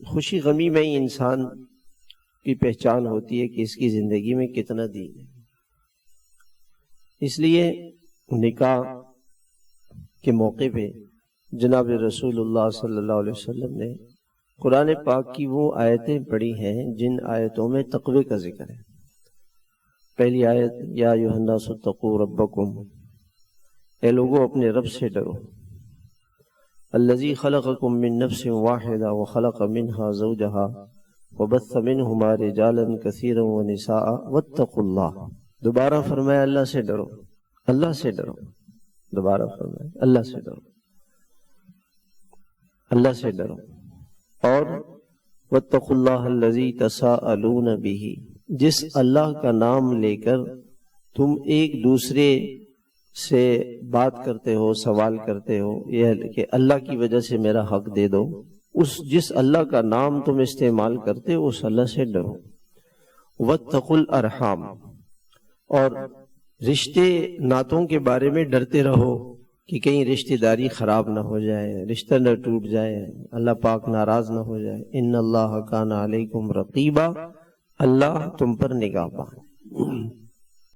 خوشی غمی میں ہی انسان کی پہچان ہوتی ہے کہ اس کی زندگی میں کتنا دین ہے۔ اس لیے نکاح کے موقع پہ جناب رسول اللہ صلی اللہ علیہ وسلم نے قرآن پاک کی وہ آیتیں پڑھی ہیں جن آیتوں میں تقوی کا ذکر ہے۔ پہلی آیت یا ایھا الناس اتقوا ربکم، اے لوگو اپنے رب سے ڈرو، الذی خلقکم من نفس واحدہ وخلق منہا زوجہا وبث منہما رجالا کثیرا ونساء واتقوا اللہ۔ دوبارہ فرمایا اللہ سے ڈرو، اللہ سے ڈرو، دوبارہ فرمایا اللہ سے ڈرو، اللہ سے ڈرو، اور واتقوا اللہ الذی تساءلون بہ، جس اللہ کا نام لے کر تم ایک دوسرے سے بات کرتے ہو، سوال کرتے ہو، یہ کہ اللہ کی وجہ سے میرا حق دے دو، اس جس اللہ کا نام تم استعمال کرتے ہو اس اللہ سے ڈرو۔ واتقوا الارحام، اور رشتے ناتوں کے بارے میں ڈرتے رہو کہ کہیں رشتہ داری خراب نہ ہو جائے، رشتہ نہ ٹوٹ جائے، اللہ پاک ناراض نہ ہو جائے۔ ان اللہ کان علیکم رقیبا، اللہ تم پر نگہبان۔